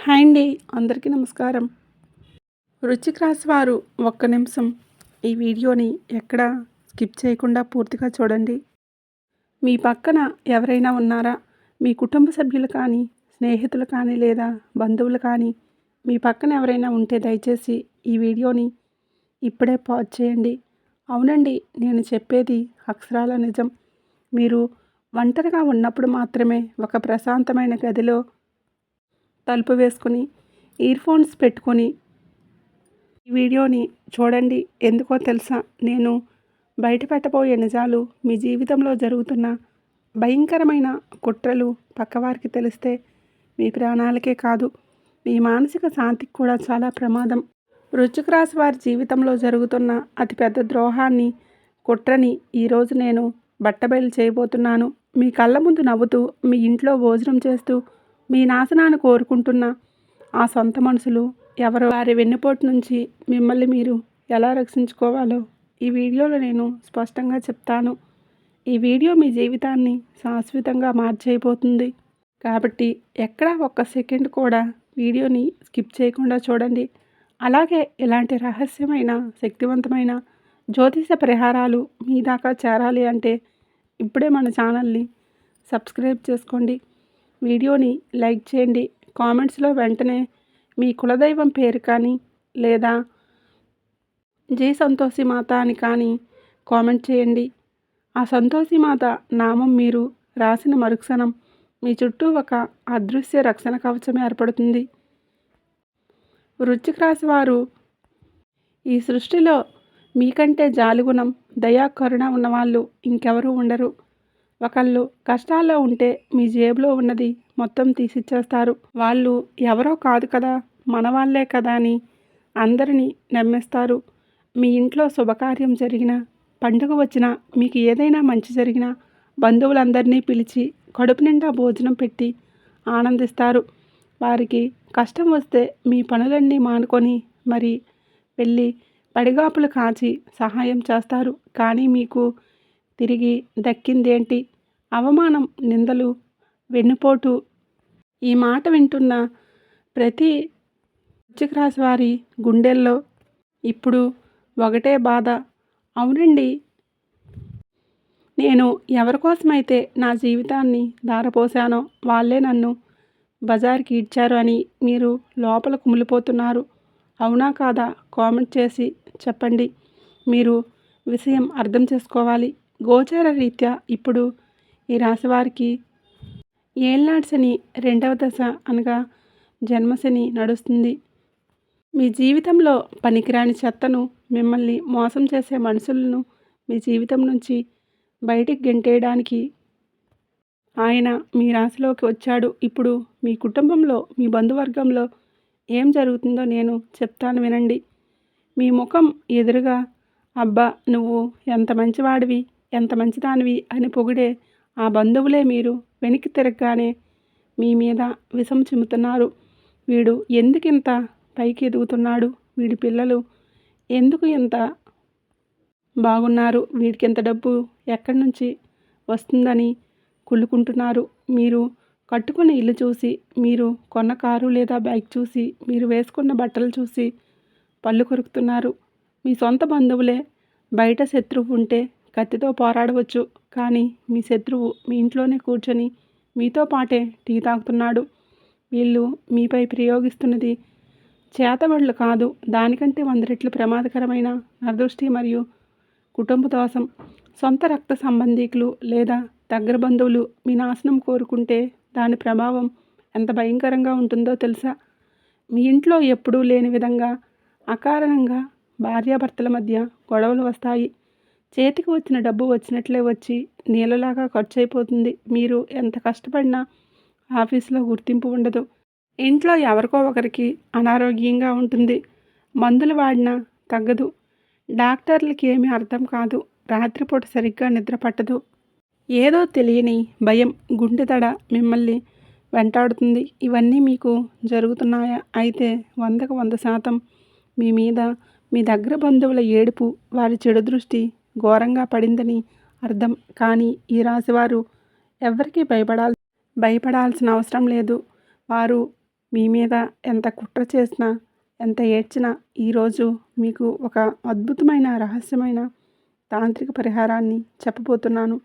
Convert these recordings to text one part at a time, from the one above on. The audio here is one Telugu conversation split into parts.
హాయ్ అండి. అందరికీ నమస్కారం. వృశ్చిక రాశి వారు ఒక్క నిమిషం ఈ వీడియోని ఎక్కడ స్కిప్ చేయకుండా పూర్తిగా చూడండి. మీ పక్కన ఎవరైనా ఉన్నారా? మీ కుటుంబ సభ్యులు కానీ, స్నేహితులు కానీ లేదా బంధువులు కానీ మీ పక్కన ఎవరైనా ఉంటే దయచేసి ఈ వీడియోని ఇప్పుడే పాజ్ చేయండి. అవునండి, నేను చెప్పేది అక్షరాల నిజం. మీరు ఒంటరిగా ఉన్నప్పుడు మాత్రమే ఒక ప్రశాంతమైన గదిలో తలుపు వేసుకొని ఇయర్ఫోన్స్ పెట్టుకొని ఈ వీడియోని చూడండి. ఎందుకో తెలుసా? నేను బయట పెట్టబోయే నిజాలు మీ జీవితంలో జరుగుతున్న భయంకరమైన కుట్రలు పక్కవారికి తెలిస్తే మీ ప్రాణాలకే కాదు, మీ మానసిక శాంతికి కూడా చాలా ప్రమాదం. వృశ్చిక రాశి వారి జీవితంలో జరుగుతున్న అతిపెద్ద ద్రోహాన్ని, కుట్రని ఈరోజు నేను బట్టబయలు చేయబోతున్నాను. మీ కళ్ళ ముందు నవ్వుతూ, మీ ఇంట్లో భోజనం చేస్తూ, మీ నాశనాన్ని కోరుకుంటున్న ఆ సొంత మనుషులు ఎవరో, వారి వెన్నుపోటు నుంచి మిమ్మల్ని మీరు ఎలా రక్షించుకోవాలో ఈ వీడియోలో నేను స్పష్టంగా చెప్తాను. ఈ వీడియో మీ జీవితాన్ని శాశ్వతంగా మార్చేయబోతుంది. కాబట్టి ఎక్కడా ఒక్క సెకండ్ కూడా వీడియోని స్కిప్ చేయకుండా చూడండి. అలాగే ఇలాంటి రహస్యమైన, శక్తివంతమైన జ్యోతిష పరిహారాలు మీ దాకా చేరాలి అంటే ఇప్పుడే మన ఛానల్ని సబ్స్క్రైబ్ చేసుకోండి. వీడియోని లైక్ చేయండి. కామెంట్స్లో వెంటనే మీ కులదైవం పేరు కానీ లేదా జై సంతోషి మాత అని కానీ కామెంట్ చేయండి. ఆ సంతోషి మాత నామం మీరు రాసిన మరుక్షణం మీ చుట్టూ ఒక అదృశ్య రక్షణ కవచం ఏర్పడుతుంది. వృశ్చిక రాశి వారు ఈ సృష్టిలో మీకంటే జాలిగుణం, దయా, కరుణ ఉన్నవాళ్ళు ఇంకెవరూ ఉండరు. ఒకళ్ళు కష్టాల్లో ఉంటే మీ జేబులో ఉన్నది మొత్తం తీసిచ్చేస్తారు. వాళ్ళు ఎవరో కాదు కదా, మన వాళ్ళే కదా అని అందరినీ నమ్మేస్తారు. మీ ఇంట్లో శుభకార్యం జరిగినా, పండుగ వచ్చినా, మీకు ఏదైనా మంచి జరిగినా బంధువులందరినీ పిలిచి కడుపు నిండా భోజనం పెట్టి ఆనందిస్తారు. వారికి కష్టం వస్తే మీ పనులన్నీ మానుకొని మరి వెళ్ళి పడిగాపులు కాచి సహాయం చేస్తారు. కానీ మీకు తిరిగి దక్కిందేంటి? అవమానం, నిందలు, వెన్నుపోటు. ఈ మాట వింటున్న ప్రతి వృశ్చిక రాశి వారి గుండెల్లో ఇప్పుడు ఒకటే బాధ. అవునండి, నేను ఎవరికోసమైతే నా జీవితాన్ని ధారపోసానో వాళ్ళే నన్ను బజార్కి ఇడ్చారు అని మీరు లోపల కుమిలిపోతున్నారు. అవునా కాదా? కామెంట్ చేసి చెప్పండి. మీరు విషయం అర్థం చేసుకోవాలి. గోచార రీత్యా ఇప్పుడు ఈ రాశివారికి ఏళ్నాటి శని రెండవ దశ అనగా జన్మశని నడుస్తుంది. మీ జీవితంలో పనికిరాని చెత్తను, మిమ్మల్ని మోసం చేసే మనుషులను మీ జీవితం నుంచి బయటికి గెంటేయడానికి ఆయన మీ రాశిలోకి వచ్చాడు. ఇప్పుడు మీ కుటుంబంలో, మీ బంధువర్గంలో ఏం జరుగుతుందో నేను చెప్తాను వినండి. మీ ముఖం ఎదురుగా అబ్బా నువ్వు ఎంత మంచివాడివి, ఎంత మంచిదానివి అని పొగిడే ఆ బంధువులే మీరు వెనక్కి తిరగగానే మీ మీద విషం చిమ్ముతున్నారు. వీడు ఎందుకింత పైకి ఎదుగుతున్నాడు, వీడి పిల్లలు ఎందుకు ఇంత బాగున్నారు, వీడికి ఎంత డబ్బు ఎక్కడి నుంచి వస్తుందని కుళ్ళుకుంటున్నారు. మీరు కట్టుకున్న ఇల్లు చూసి, మీరు కొన్న కారు లేదా బైక్ చూసి, మీరు వేసుకున్న బట్టలు చూసి పళ్ళు కొరుకుతున్నారు. మీ సొంత బంధువులే బయట శత్రువు ఉంటే కత్తితో పోరాడవచ్చు, కానీ మీ శత్రువు మీ ఇంట్లోనే కూర్చొని మీతో పాటే టీ తాగుతున్నాడు. వీళ్ళు మీపై ప్రయోగిస్తున్నది చేతబడులు కాదు, దానికంటే 100 రెట్లు ప్రమాదకరమైన నరదృష్టి మరియు కుటుంబ దోషం. సొంత రక్త సంబంధీకులు లేదా దగ్గర బంధువులు మీ నాశనం కోరుకుంటే దాని ప్రభావం ఎంత భయంకరంగా ఉంటుందో తెలుసా? మీ ఇంట్లో ఎప్పుడూ లేని విధంగా అకారణంగా భార్యాభర్తల మధ్య గొడవలు వస్తాయి. చేతికి వచ్చిన డబ్బు వచ్చినట్లే వచ్చి నీళ్ళలాగా ఖర్చు అయిపోతుంది. మీరు ఎంత కష్టపడినా ఆఫీసులో గుర్తింపు ఉండదు. ఇంట్లో ఎవరికో ఒకరికి అనారోగ్యంగా ఉంటుంది. మందులు వాడినా తగ్గదు. డాక్టర్లకి ఏమీ అర్థం కాదు. రాత్రిపూట సరిగ్గా నిద్ర పట్టదు. ఏదో తెలియని భయం, గుండె దడ మిమ్మల్ని వెంటాడుతుంది. ఇవన్నీ మీకు జరుగుతున్నాయా? అయితే 100కు 100% మీ మీద మీ దగ్గర బంధువుల ఏడుపు, వారి చెడు దృష్టి ఘోరంగా పడిందని అర్థం. కానీ ఈ రాశివారు ఎవరికీ భయపడాల్సిన అవసరం లేదు. వారు మీ మీద ఎంత కుట్ర చేసినా, ఎంత ఏడ్చినా ఈరోజు మీకు ఒక అద్భుతమైన రహస్యమైన తాంత్రిక పరిహారాన్ని చెప్పబోతున్నాను.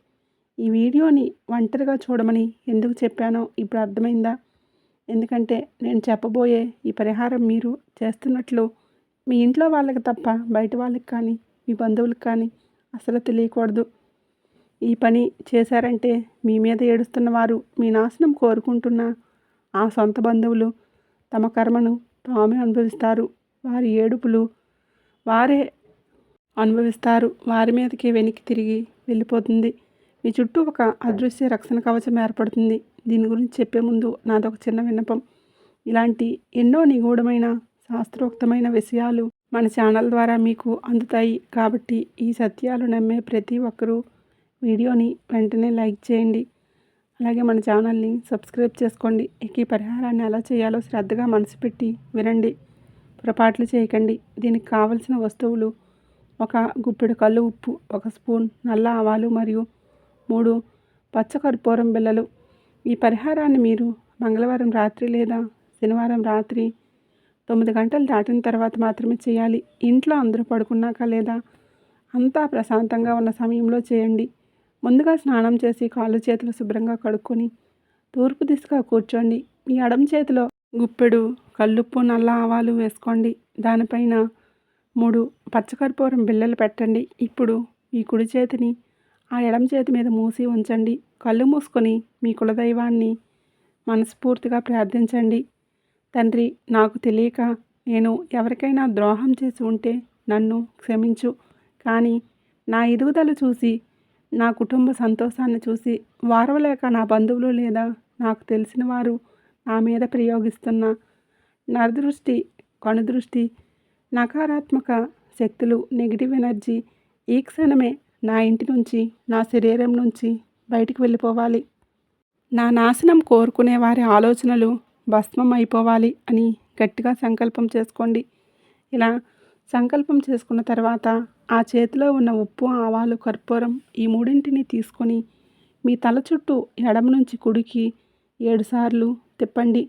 ఈ వీడియోని ఒంటరిగా చూడమని ఎందుకు చెప్పానో ఇప్పుడు అర్థమైందా? ఎందుకంటే నేను చెప్పబోయే ఈ పరిహారం మీరు చేస్తున్నట్లు మీ ఇంట్లో వాళ్ళకి తప్ప బయట వాళ్ళకి కానీ, మీ బంధువులకు కానీ అసలు తెలియకూడదు. ఈ పని చేశారంటే మీ మీద ఏడుస్తున్న వారు, మీ నాశనం కోరుకుంటున్న ఆ సొంత బంధువులు తమ కర్మను తామే అనుభవిస్తారు. వారి ఏడుపులు వారే అనుభవిస్తారు. వారి మీదకి వెనక్కి తిరిగి వెళ్ళిపోతుంది. మీ చుట్టూ ఒక అదృశ్య రక్షణ కవచం ఏర్పడుతుంది. దీని గురించి చెప్పే ముందు నాదొక చిన్న విన్నపం. ఇలాంటి ఎన్నో నిగూఢమైన శాస్త్రోక్తమైన విషయాలు మన ఛానల్ ద్వారా మీకు అందుతాయి. కాబట్టి ఈ సత్యాలు నమ్మే ప్రతి ఒక్కరూ వీడియోని వెంటనే లైక్ చేయండి. అలాగే మన ఛానల్ని సబ్స్క్రైబ్ చేసుకోండి. ఈ పరిహారాన్ని ఎలా చేయాలో శ్రద్ధగా మనసు పెట్టి వినండి. పొరపాట్లు చేయకండి. దీనికి కావలసిన వస్తువులు: ఒక గుప్పెడు కల్లు ఉప్పు, ఒక స్పూన్ నల్ల ఆవాలు మరియు 3 పచ్చకర్పూరం బిళ్ళలు. ఈ పరిహారాన్ని మీరు మంగళవారం రాత్రి లేదా శనివారం రాత్రి 9 గంటలు దాటిన తర్వాత మాత్రమే చేయాలి. ఇంట్లో అందరూ పడుకున్నాక లేదా అంతా ప్రశాంతంగా ఉన్న సమయంలో చేయండి. ముందుగా స్నానం చేసి కాళ్ళు చేతులు శుభ్రంగా కడుక్కొని తూర్పు దిశగా కూర్చోండి. మీ ఎడమ చేతిలో గుప్పెడు కల్లుప్పు, నల్ల ఆవాలు వేసుకోండి. దానిపైన 3 పచ్చకర్పూరం బిళ్ళలు పెట్టండి. ఇప్పుడు మీ కుడి చేతిని ఆ ఎడమ చేతి మీద మూసి ఉంచండి. కళ్ళు మూసుకొని మీ కులదైవాన్ని మనస్ఫూర్తిగా ప్రార్థించండి. తండ్రి, నాకు తెలియక నేను ఎవరికైనా ద్రోహం చేసి ఉంటే నన్ను క్షమించు. కానీ నా ఎదుగుదల చూసి, నా కుటుంబ సంతోషాన్ని చూసి వారవలేక నా బంధువులు లేదా నాకు తెలిసిన వారు నా మీద ప్రయోగిస్తున్న నరదృష్టి, కనుదృష్టి, నకారాత్మక శక్తులు, నెగిటివ్ ఎనర్జీ ఈ క్షణమే నా ఇంటి నుంచి, నా శరీరం నుంచి బయటికి వెళ్ళిపోవాలి. నా నాశనం కోరుకునే వారి ఆలోచనలు భస్మం అయిపోవాలి అని గట్టిగా సంకల్పం చేసుకోండి. ఇలా సంకల్పం చేసుకున్న తర్వాత ఆ చేతిలో ఉన్న ఉప్పు, ఆవాలు, కర్పూరం ఈ మూడింటిని తీసుకొని మీ తల చుట్టూ ఎడమ నుంచి కుడికి 7 సార్లు తిప్పండి.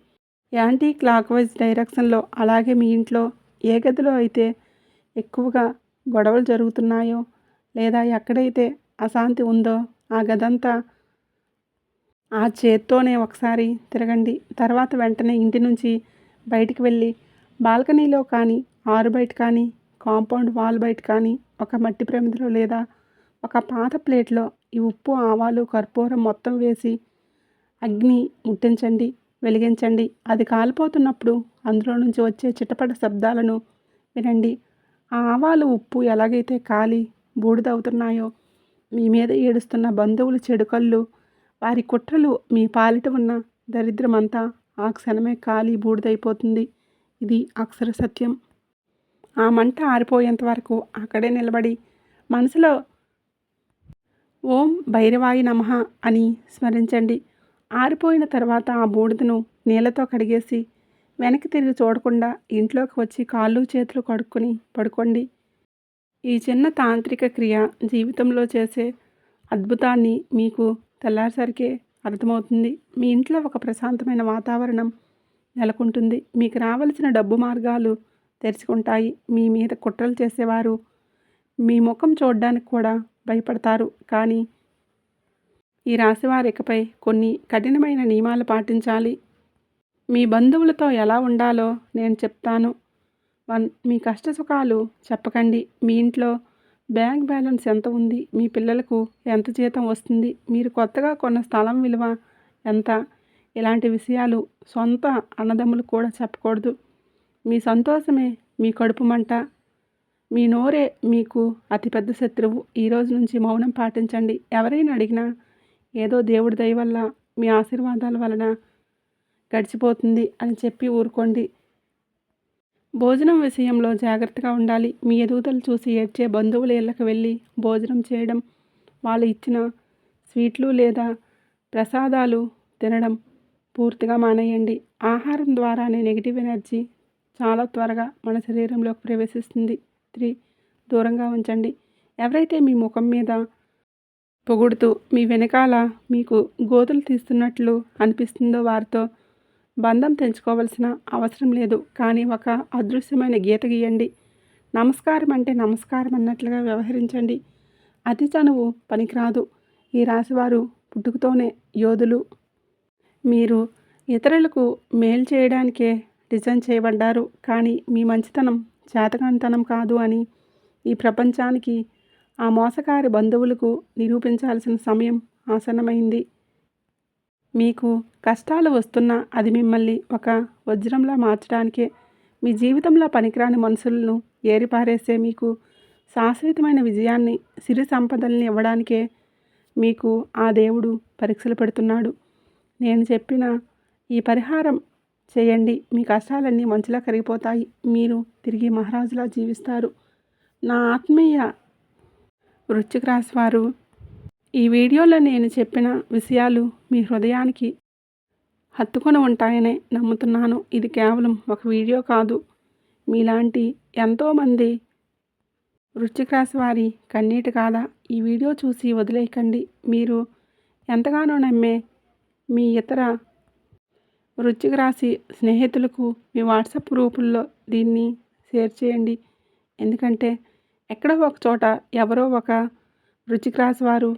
యాంటీ క్లాక్ వైజ్ డైరెక్షన్లో. అలాగే మీ ఇంట్లో ఏ గదిలో అయితే ఎక్కువగా గొడవలు జరుగుతున్నాయో లేదా ఎక్కడైతే అశాంతి ఉందో ఆ గదంతా ఆ చేత్తోనే ఒకసారి తిరగండి. తర్వాత వెంటనే ఇంటి నుంచి బయటికి వెళ్ళి బాల్కనీలో కానీ, ఆరు బయట కానీ, కాంపౌండ్ వాల్ బయట కానీ ఒక మట్టి ప్రమిదలో లేదా ఒక పాత ప్లేట్లో ఈ ఉప్పు, ఆవాలు, కర్పూరం మొత్తం వేసి అగ్ని ముట్టించండి, వెలిగించండి. అది కాలిపోతున్నప్పుడు అందులో నుంచి వచ్చే చిటపట శబ్దాలను వినండి. ఆ ఆవాలు, ఉప్పు ఎలాగైతే కాలి బూడిదవుతున్నాయో మీ మీద ఏడుస్తున్న బంధువులు చెడు కళ్ళు, వారి కుట్రలు, మీ పాలిట ఉన్న దరిద్రమంతా ఆ క్షణమే కాలి బూడిదైపోతుంది. ఇది అక్షర సత్యం. ఆ మంట ఆరిపోయేంత వరకు అక్కడే నిలబడి మనసులో ఓం భైరవాయ నమః అని స్మరించండి. ఆరిపోయిన తర్వాత ఆ బూడిదను నీళ్ళతో కడిగేసి వెనక్కి తిరిగి చూడకుండా ఇంట్లోకి వచ్చి కాళ్ళు చేతులు కడుక్కొని పడుకోండి. ఈ చిన్న తాంత్రిక క్రియ జీవితంలో చేసే అద్భుతాన్ని మీకు తెల్లారిసరికే అర్థమవుతుంది. మీ ఇంట్లో ఒక ప్రశాంతమైన వాతావరణం నెలకొంటుంది. మీకు రావలసిన డబ్బు మార్గాలు తెరుచుకుంటాయి. మీ మీద కుట్రలు చేసేవారు మీ ముఖం చూడడానికి కూడా భయపడతారు. కానీ ఈ రాశివారు ఇకపై కొన్ని కఠినమైన నియమాలు పాటించాలి. మీ బంధువులతో ఎలా ఉండాలో నేను చెప్తాను. 1. మీ కష్ట సుఖాలు చెప్పకండి. మీ ఇంట్లో బ్యాంక్ బ్యాలెన్స్ ఎంత ఉంది, మీ పిల్లలకు ఎంత జీతం వస్తుంది, మీరు కొత్తగా కొన్న స్థలం విలువ ఎంత, ఇలాంటి విషయాలు సొంత అన్నదమ్ములు కూడా చెప్పకూడదు. మీ సంతోషమే మీ కడుపు మంట. మీ నోరే మీకు అతిపెద్ద శత్రువు. ఈరోజు నుంచి మౌనం పాటించండి. ఎవరైనా అడిగినా ఏదో దేవుడి దయ వల్ల, మీ ఆశీర్వాదాల వలన గడిచిపోతుంది అని చెప్పి ఊరుకోండి. భోజనం విషయంలో జాగ్రత్తగా ఉండాలి. మీ ఎదుగుదల చూసి ఏడ్చే బంధువుల ఇళ్ళకి వెళ్ళి భోజనం చేయడం, వాళ్ళు ఇచ్చిన స్వీట్లు లేదా ప్రసాదాలు తినడం పూర్తిగా మానేయండి. ఆహారం ద్వారానే నెగిటివ్ ఎనర్జీ చాలా త్వరగా మన శరీరంలోకి ప్రవేశిస్తుంది. 3. దూరంగా ఉంచండి. ఎవరైతే మీ ముఖం మీద పొగుడుతూ మీ వెనకాల మీకు గోతులు తీస్తున్నట్లు అనిపిస్తుందో వారితో బంధం తెంచుకోవాల్సిన అవసరం లేదు. కానీ ఒక అదృశ్యమైన గీత గీయండి. నమస్కారం అంటే నమస్కారం అన్నట్లుగా వ్యవహరించండి. అతి చనువు పనికిరాదు. ఈ రాశివారు పుట్టుకతోనే యోధులు. మీరు ఇతరులకు మేలు చేయడానికే డిజైన్ చేయబడ్డారు. కానీ మీ మంచితనం చేతకానితనం కాదు అని ఈ ప్రపంచానికి, ఆ మోసకారి బంధువులకు నిరూపించాల్సిన సమయం ఆసన్నమైంది. మీకు కష్టాలు వస్తున్నా అది మిమ్మల్ని ఒక వజ్రంలా మార్చడానికే. మీ జీవితంలో పనికిరాని మనుషులను ఏరిపారేసే మీకు శాశ్వతమైన విజయాన్ని, సిరి సంపదల్ని ఇవ్వడానికే మీకు ఆ దేవుడు పరీక్షలు పెడుతున్నాడు. నేను చెప్పిన ఈ పరిహారం చేయండి. మీ కష్టాలన్నీ మంచులా కరిగిపోతాయి. మీరు తిరిగి మహారాజులా జీవిస్తారు. నా ఆత్మీయ వృశ్చిక రాశి వారు, ఈ వీడియోలో నేను చెప్పిన విషయాలు మీ హృదయానికి హత్తుకొని ఉంటాయనే నమ్ముతున్నాను. ఇది కేవలం ఒక వీడియో కాదు. మీలాంటి ఎంతోమంది వృశ్చిక రాశి వారి కన్నీటి కాదా. ఈ వీడియో చూసి వదిలేయకండి. మీరు ఎంతగానో నమ్మే మీ ఇతర వృశ్చిక రాశి స్నేహితులకు మీ వాట్సాప్ గ్రూపుల్లో దీన్ని షేర్ చేయండి. ఎందుకంటే ఎక్కడో ఒక చోట ఎవరో ఒక వృశ్చిక రాశి వారు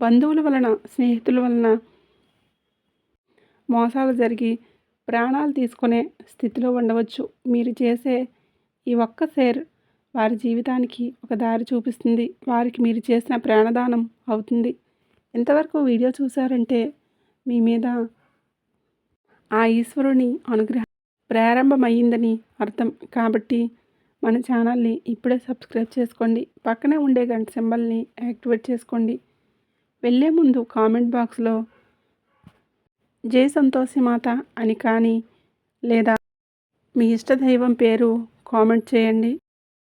బంధువుల వలన, స్నేహితుల వలన మోసాలు జరిగి ప్రాణాలు తీసుకునే స్థితిలో ఉండవచ్చు. మీరు చేసే ఈ ఒక్క షేర్ వారి జీవితానికి ఒక దారి చూపిస్తుంది. వారికి మీరు చేసిన ప్రాణదానం అవుతుంది. ఇంతవరకు వీడియో చూసారంటే మీ మీద ఆ ఈశ్వరుని అనుగ్రహం ప్రారంభమైందని అర్థం. కాబట్టి మన ఛానల్ని ఇప్పుడే సబ్స్క్రైబ్ చేసుకోండి. పక్కనే ఉండే గంట సింబల్ని యాక్టివేట్ చేసుకోండి. వెళ్ళే ముందు కామెంట్ బాక్స్లో జై సంతోషి మాత అని కానీ, లేదా మీ ఇష్టదైవం పేరు కామెంట్ చేయండి.